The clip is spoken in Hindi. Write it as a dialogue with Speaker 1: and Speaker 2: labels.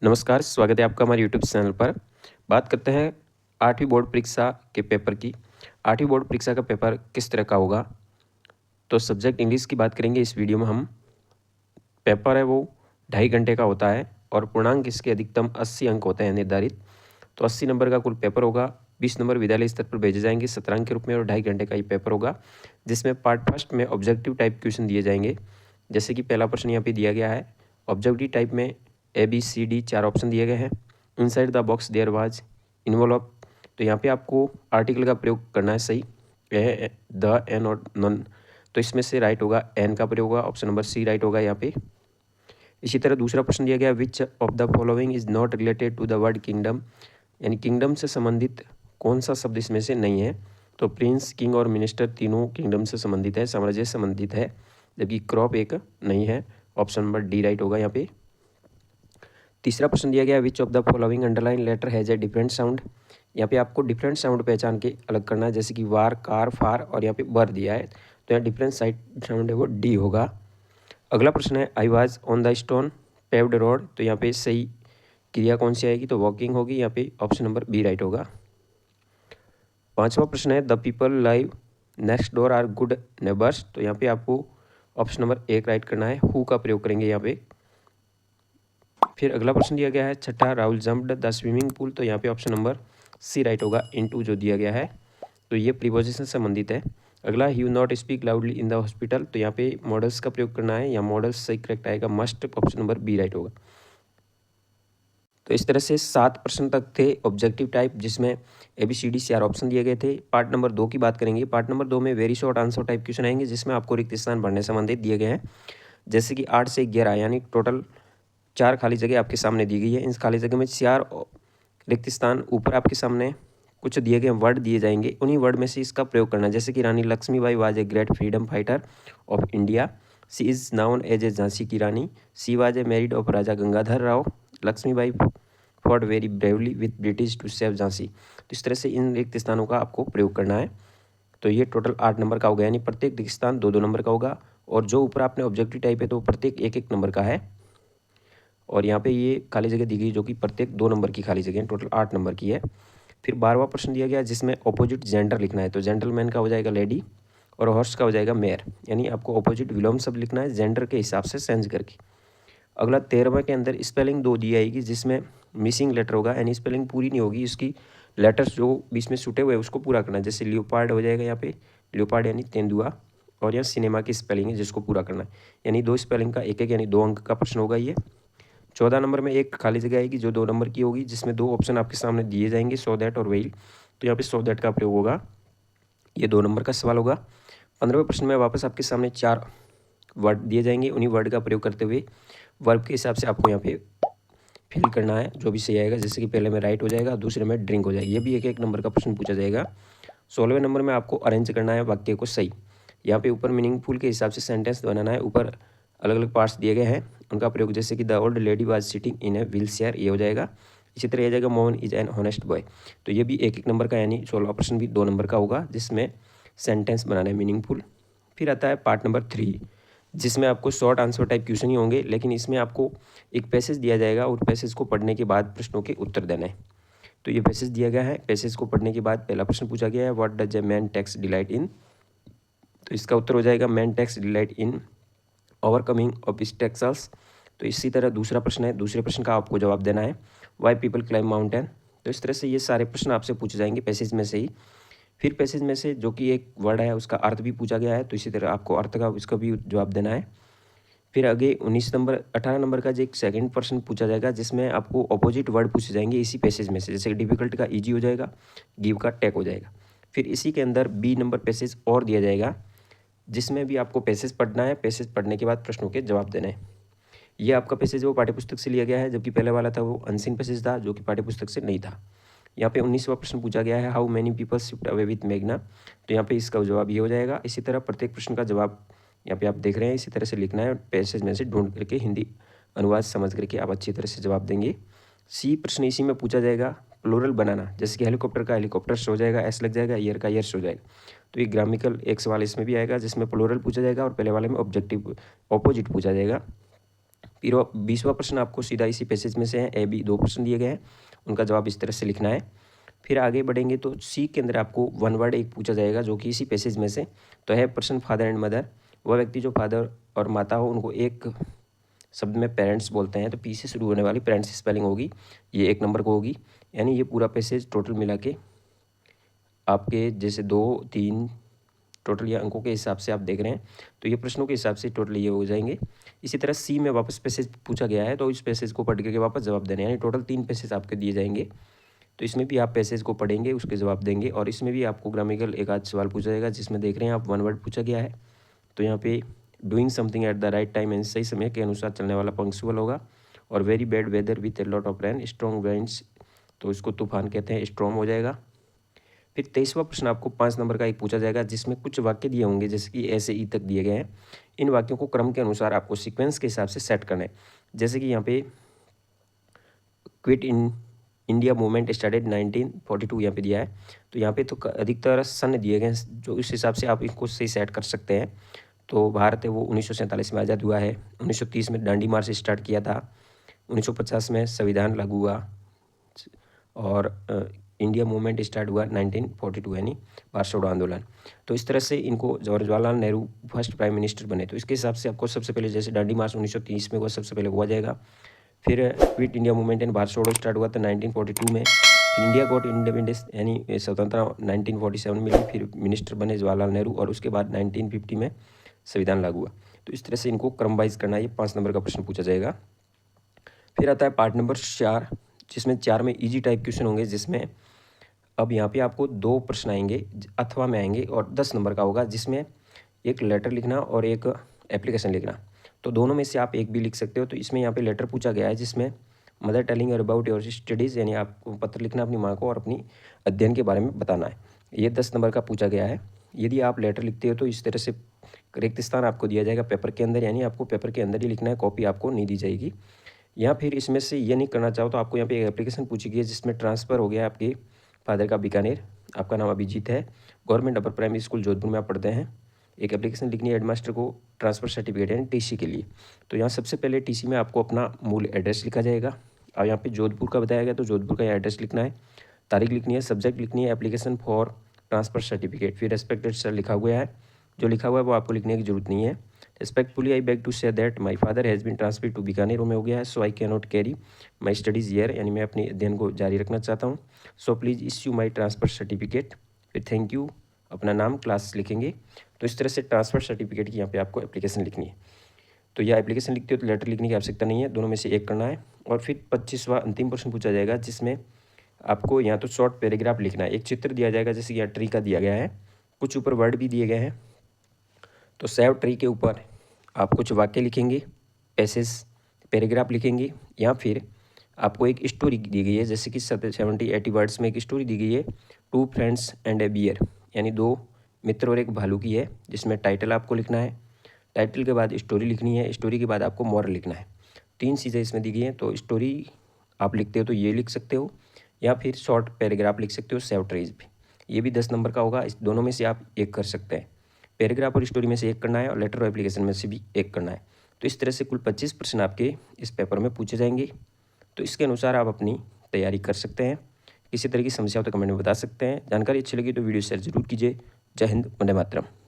Speaker 1: नमस्कार, स्वागत है आपका हमारे यूट्यूब चैनल पर। बात करते हैं 8वीं बोर्ड परीक्षा के पेपर की। 8वीं बोर्ड परीक्षा का पेपर किस तरह का होगा? तो सब्जेक्ट इंग्लिश की बात करेंगे इस वीडियो में हम। पेपर है वो 2.5 घंटे का होता है और पूर्णांक इसके अधिकतम 80 अंक होते हैं निर्धारित। तो 80 नंबर का कुल पेपर होगा। 20 नंबर विद्यालय स्तर पर भेजे जाएंगे 17 अंक के रूप में और 2.5 घंटे का ये पेपर होगा, जिसमें पार्ट फर्स्ट में ऑब्जेक्टिव टाइप क्वेश्चन दिए जाएंगे। जैसे कि पहला प्रश्न यहाँ पे दिया गया है। ऑब्जेक्टिव टाइप में ABCD 4 ऑप्शन दिए गए हैं। Inside the box there was involve. तो यहाँ पे आपको आर्टिकल का प्रयोग करना है सही, ए, द, एन और नन। तो इसमें से राइट होगा एन का प्रयोग होगा, ऑप्शन नंबर सी राइट होगा यहाँ पे। इसी तरह दूसरा प्रश्न दिया गया, which of the following is not related to the word kingdom, यानी किंगडम से संबंधित कौन सा शब्द इसमें से नहीं है? तो प्रिंस, किंग और मिनिस्टर तीनों किंगडम से संबंधित है, साम्राज्य से संबंधित है, जबकि क्रॉप एक नहीं है, ऑप्शन नंबर डी राइट होगा यहाँ पे। तीसरा प्रश्न दिया गया, which of the following underline letter has a different sound. यहाँ पे आपको डिफरेंट साउंड पहचान के अलग करना है, जैसे कि वार, कार, फार और यहाँ पे बर दिया है, तो यहाँ डिफरेंट साउंड है वो डी होगा। अगला प्रश्न है, I was on the stone paved road. तो यहाँ पे सही क्रिया कौन सी आएगी? तो वॉकिंग होगी, यहाँ पे ऑप्शन नंबर बी राइट होगा। पांचवा प्रश्न है, the people live next door are good neighbours. तो यहाँ पे आपको ऑप्शन नंबर एक राइट करना है, हु का प्रयोग करेंगे यहाँ पे। फिर अगला प्रश्न दिया गया है, छठा, Rahul jumped the swimming pool. तो यहाँ पे ऑप्शन नंबर सी राइट होगा, इनटू जो दिया गया है, तो ये प्रीपोजिशन से संबंधित है। अगला, you not speak loudly in the hospital. तो यहाँ पे मॉडल्स का प्रयोग करना है, या मॉडल्स सही करेक्ट आएगा, must, option number B right होगा। तो इस तरह से 7 प्रश्न तक थे ऑब्जेक्टिव टाइप, जिसमें ABCD 4 ऑप्शन दिए गए थे। पार्ट नंबर 2 की बात करेंगे। पार्ट नंबर 2 में very short answer type question आएंगे, जिसमें आपको रिक्त स्थान भरने संबंधित दिए गए हैं, जैसे कि 8 से 11, यानी टोटल 4 खाली जगह आपके सामने दी गई है। इन खाली जगह में 4 रिक्त स्थान ऊपर आपके सामने कुछ दिए गए वर्ड दिए जाएंगे, उन्हीं वर्ड में से इसका प्रयोग करना है। जैसे कि Rani Lakshmibai was a great freedom fighter of India, she is known as a Jhansi की Rani, she was a married of Raja Gangadhar Rao, Lakshmibai fought very bravely with British to save Jhansi. तो इस तरह से इन रिक्त स्थानों का आपको प्रयोग करना है। तो ये टोटल 8 नंबर का हो गया, यानी प्रत्येक रिक्त स्थान 2-2 नंबर का होगा, और जो ऊपर आपने ऑब्जेक्टिव टाइप है तो प्रत्येक 1-1 नंबर का है। और यहाँ पे ये खाली जगह दी गई जो कि प्रत्येक 2 नंबर की खाली जगह, टोटल 8 नंबर की है। फिर 12वां प्रश्न दिया गया, जिसमें ऑपोजिट जेंडर लिखना है। तो जेंटलमैन का हो जाएगा लेडी और हॉर्स का हो जाएगा मेयर, यानी आपको ऑपोजिट विलोम शब्द लिखना है जेंडर के हिसाब से चेंज करके। अगला 13वां के अंदर स्पेलिंग 2 दी आएगी, जिसमें मिसिंग लेटर होगा, यानी स्पेलिंग पूरी नहीं होगी, इसकी लेटर्स जो बीच में छूटे हुए उसको पूरा करना है। जैसे लियोपार्ड हो जाएगा यहाँ पे, लियोपार्ड यानी तेंदुआ, और यहाँ सिनेमा की स्पेलिंग है जिसको पूरा करना है, यानी 2 स्पेलिंग का 1-1 यानी 2 अंक का प्रश्न होगा ये। 14 नंबर में एक खाली जगह आएगी जो 2 नंबर की होगी, जिसमें 2 ऑप्शन आपके सामने दिए जाएंगे, सो दैट और वेल। तो यहाँ पे सो दैट का प्रयोग होगा, ये 2 नंबर का सवाल होगा। 15वें प्रश्न में वापस आपके सामने 4 वर्ड दिए जाएंगे, उन्हीं वर्ड का प्रयोग करते हुए वर्ब के हिसाब से आपको यहाँ पे फिल करना है, जो भी सही आएगा। जैसे कि पहले में राइट हो जाएगा, दूसरे में ड्रिंक हो जाएगी, ये भी 1-1 नंबर का प्रश्न पूछा जाएगा। 16वें नंबर में आपको अरेंज करना है वाक्य को सही। यहाँ पे ऊपर मीनिंगफुल के हिसाब से सेंटेंस बनाना है, ऊपर अलग अलग पार्ट्स दिए गए हैं उनका प्रयोग, जैसे कि the old lady was sitting in a wheel chair, ये हो जाएगा। इसी तरह यह जाएगा, Mohan is an honest boy. तो ये भी 1-1 नंबर का, यानी 16वां प्रश्न भी 2 नंबर का होगा, जिसमें सेंटेंस बनाना है मीनिंगफुल। फिर आता है पार्ट नंबर 3, जिसमें आपको शॉर्ट आंसर टाइप क्वेश्चन ही होंगे, लेकिन इसमें आपको एक पैसेज दिया जाएगा और पैसेज को पढ़ने के बाद प्रश्नों के उत्तर देना है। तो ये पैसेज दिया गया है, पैसेज को पढ़ने के बाद पहला प्रश्न पूछा गया है, what does a man takes delight in. तो इसका उत्तर हो जाएगा, man takes delight in overcoming obstacles. तो इसी तरह दूसरा प्रश्न है, दूसरे प्रश्न का आपको जवाब देना है, वाई पीपल क्लाइम माउंटेन। तो इस तरह से ये सारे प्रश्न आपसे पूछे जाएंगे पैसेज में से ही। फिर पैसेज में से जो कि एक वर्ड है उसका अर्थ भी पूछा गया है, तो इसी तरह आपको अर्थ का इसका भी जवाब देना है। फिर आगे 18 नंबर का जो एक सेकंड प्रश्न पूछा जाएगा, जिसमें आपको अपोजिट वर्ड पूछे जाएंगे इसी पैसेज में से, जैसे डिफिकल्ट का ईजी हो जाएगा, गिव का टेक हो जाएगा। फिर इसी के अंदर बी नंबर पैसेज और दिया जाएगा, जिसमें भी आपको पैसेज पढ़ना है, पैसेज पढ़ने के बाद प्रश्नों के जवाब देने हैं। ये आपका पैसेज वो पाठ्यपुस्तक से लिया गया है, जबकि पहले वाला था वो अनसीन पैसेज था जो कि पाठ्यपुस्तक से नहीं था। यहाँ पे 19वां प्रश्न पूछा गया है, how many people shift away with मेघना। तो यहाँ पे इसका जवाब ये हो जाएगा। इसी तरह प्रत्येक प्रश्न का जवाब यहाँ पे आप देख रहे हैं, इसी तरह से लिखना है, पैसेज में से ढूंढ करके हिंदी अनुवाद समझ करके आप अच्छी तरह से जवाब देंगे। सी प्रश्न इसी में पूछा जाएगा, प्लूरल बनाना, जैसे कि हेलीकॉप्टर का हेलीकॉप्टर्स हो जाएगा, एस लग जाएगा, ईयर का ईयर्स हो जाएगा। तो ये ग्रामिकल एक सवाल इसमें भी आएगा, जिसमें प्लूरल पूछा जाएगा और पहले वाले में ऑब्जेक्टिव ऑपोजिट पूछा जाएगा। फिर 20वां प्रश्न आपको सीधा इसी पैसेज में से है, ए बी 2 प्रश्न दिए गए हैं, उनका जवाब इस तरह से लिखना है। फिर आगे बढ़ेंगे तो सी के अंदर आपको वन वर्ड एक पूछा जाएगा जो कि इसी पैसेज में से, तो है पर्सन फादर एंड मदर, वह व्यक्ति जो फादर और माता हो उनको एक शब्द में पेरेंट्स बोलते हैं, तो पी से शुरू होने वाली पेरेंट्स स्पेलिंग होगी, ये 1 नंबर को होगी। यानी ये पूरा पैसेज टोटल मिला के आपके जैसे 2 3 टोटल ये अंकों के हिसाब से आप देख रहे हैं, तो ये प्रश्नों के हिसाब से टोटल ये हो जाएंगे। इसी तरह सी में वापस पैसेज पूछा गया है, तो इस पैसेज को पढ़ के वापस जवाब देने, यानी टोटल 3 पैसेज आपके दिए जाएंगे। तो इसमें भी आप पैसेज को पढ़ेंगे, उसके जवाब देंगे, और इसमें भी आपको ग्रामेटिकल एक आध सवाल पूछा जाएगा, जिसमें देख रहे हैं आप वन वर्ड पूछा गया है। तो यहाँ पे doing something at the right time and सही समय के अनुसार चलने वाला पंक्चुअल होगा, और very bad weather with a lot of rain strong winds, तो इसको तूफान कहते हैं, स्ट्रॉम हो जाएगा। फिर 23वां प्रश्न आपको 5 नंबर का एक पूछा जाएगा, जिसमें कुछ वाक्य दिए होंगे जैसे कि ए से ई तक दिए गए हैं, इन वाक्यों को क्रम के अनुसार आपको सीक्वेंस के हिसाब से सेट करना है। जैसे कि यहाँ पे quit in India movement started 1942 यहाँ पे दिया है, तो यहाँ पे तो अधिकतर सन दिए गए हैं, जो इस हिसाब से आप इसको सही सेट कर सकते हैं। तो भारत है वो 1947 में आज़ाद हुआ है, 1930 में दांडी मार्च स्टार्ट किया था, 1950 में संविधान लागू हुआ, और इंडिया मूवमेंट स्टार्ट हुआ 1942 यानी भारत छोड़ो आंदोलन। तो इस तरह से इनको Jawaharlal Nehru first prime minister बने, तो इसके हिसाब से आपको सबसे पहले जैसे दांडी मार्च 1930 में हुआ, सबसे पहले हुआ जाएगा। फिर quit India movement and Bharat छोड़ो स्टार्ट हुआ था 1942 में, इंडिया गॉट इंडिपेंडेंस यानी स्वतंत्रता 1947 में मिली, फिर मिनिस्टर बने जवाहरलाल नेहरू, और उसके बाद 1950 में संविधान लागू हुआ। तो इस तरह से इनको क्रम वाइज करना है, ये 5 नंबर का प्रश्न पूछा जाएगा। फिर आता है पार्ट नंबर 4, जिसमें 4 में ईजी टाइप क्वेश्चन होंगे, जिसमें अब यहाँ पे आपको 2 प्रश्न आएंगे अथवा में आएंगे, और 10 नंबर का होगा, जिसमें एक लेटर लिखना और एक एप्लीकेशन लिखना, तो दोनों में से आप एक भी लिख सकते हो। तो इसमें यहाँ पे लेटर पूछा गया है, जिसमें mother telling about your studies, यानी आपको पत्र लिखना अपनी माँ को और अपनी अध्ययन के बारे में बताना है, ये 10 नंबर का पूछा गया है। यदि आप लेटर लिखते हो तो इस तरह से रिक्त स्थान आपको दिया जाएगा पेपर के अंदर, यानी आपको पेपर के अंदर ही लिखना है, कॉपी आपको नहीं दी जाएगी। या फिर इसमें से ये नहीं करना चाहो तो आपको यहाँ पे एक एप्लीकेशन पूछी गई है, जिसमें ट्रांसफ़र हो गया आपके फादर का बीकानेर, आपका नाम अभिजीत है, government upper primary school Jodhpur में आप पढ़ते हैं, एक एप्लीकेशन लिखनी है हेडमास्टर को ट्रांसफ़र सर्टिफिकेट यानी टीसी के लिए। तो यहाँ सबसे पहले टीसी में आपको अपना मूल एड्रेस लिखा जाएगा, और यहाँ पे जोधपुर का बताया गया तो जोधपुर का एड्रेस लिखना है, तारीख लिखनी है, सब्जेक्ट लिखनी है एप्लीकेशन फॉर ट्रांसफ़र सर्टिफिकेट, फिर रेस्पेक्टेड सर लिखा हुआ है, जो लिखा हुआ है वो आपको लिखने की जरूरत नहीं है। Respectfully I beg to say that my father has been transfer to Bikaner में हो गया है, so I can not carry my studies year, यानी मैं अपने अध्ययन को जारी रखना चाहता हूँ, so please issue my transfer certificate, फिर थैंक यू, अपना नाम क्लास लिखेंगे। तो इस तरह से ट्रांसफ़र सर्टिफिकेट की यहाँ पे आपको एप्लीकेशन लिखनी है। तो यह एप्लीकेशन लिखते हो तो लेटर लिखने की आवश्यकता नहीं है, दोनों में से एक करना है। और फिर 25वां अंतिम प्रश्न पूछा जाएगा, जिसमें आपको यहाँ तो शॉर्ट पैराग्राफ लिखना है, एक चित्र दिया जाएगा जैसे यहाँ ट्री का दिया गया है, कुछ ऊपर वर्ड भी दिए गए हैं। तो सेव ट्री के ऊपर आप कुछ वाक्य लिखेंगे, पैसेज पैराग्राफ लिखेंगे, या फिर आपको एक स्टोरी दी गई है, जैसे कि 70-80 वर्ड्स में एक स्टोरी दी गई है, 2 फ्रेंड्स एंड ए बियर, यानी 2 मित्र और एक भालू की है, जिसमें टाइटल आपको लिखना है, टाइटल के बाद स्टोरी लिखनी है, स्टोरी के बाद आपको मॉरल लिखना है। 3 चीज़ें इसमें दी गई हैं, तो स्टोरी आप लिखते हो तो ये लिख सकते हो, या फिर शॉर्ट पैराग्राफ लिख सकते हो सेव ट्रीज पे, ये भी 10 नंबर का होगा। इस दोनों में से आप एक कर सकते हैं, पैराग्राफ और स्टोरी में से एक करना है, और लेटर और एप्लीकेशन में से भी एक करना है। तो इस तरह से कुल 25 प्रश्न आपके इस पेपर में पूछे जाएंगे। तो इसके अनुसार आप अपनी तैयारी कर सकते हैं। किसी तरह की समस्या हो तो कमेंट में बता सकते हैं। जानकारी अच्छी लगी तो वीडियो शेयर जरूर कीजिए। जय हिंद, वंदे मातरम।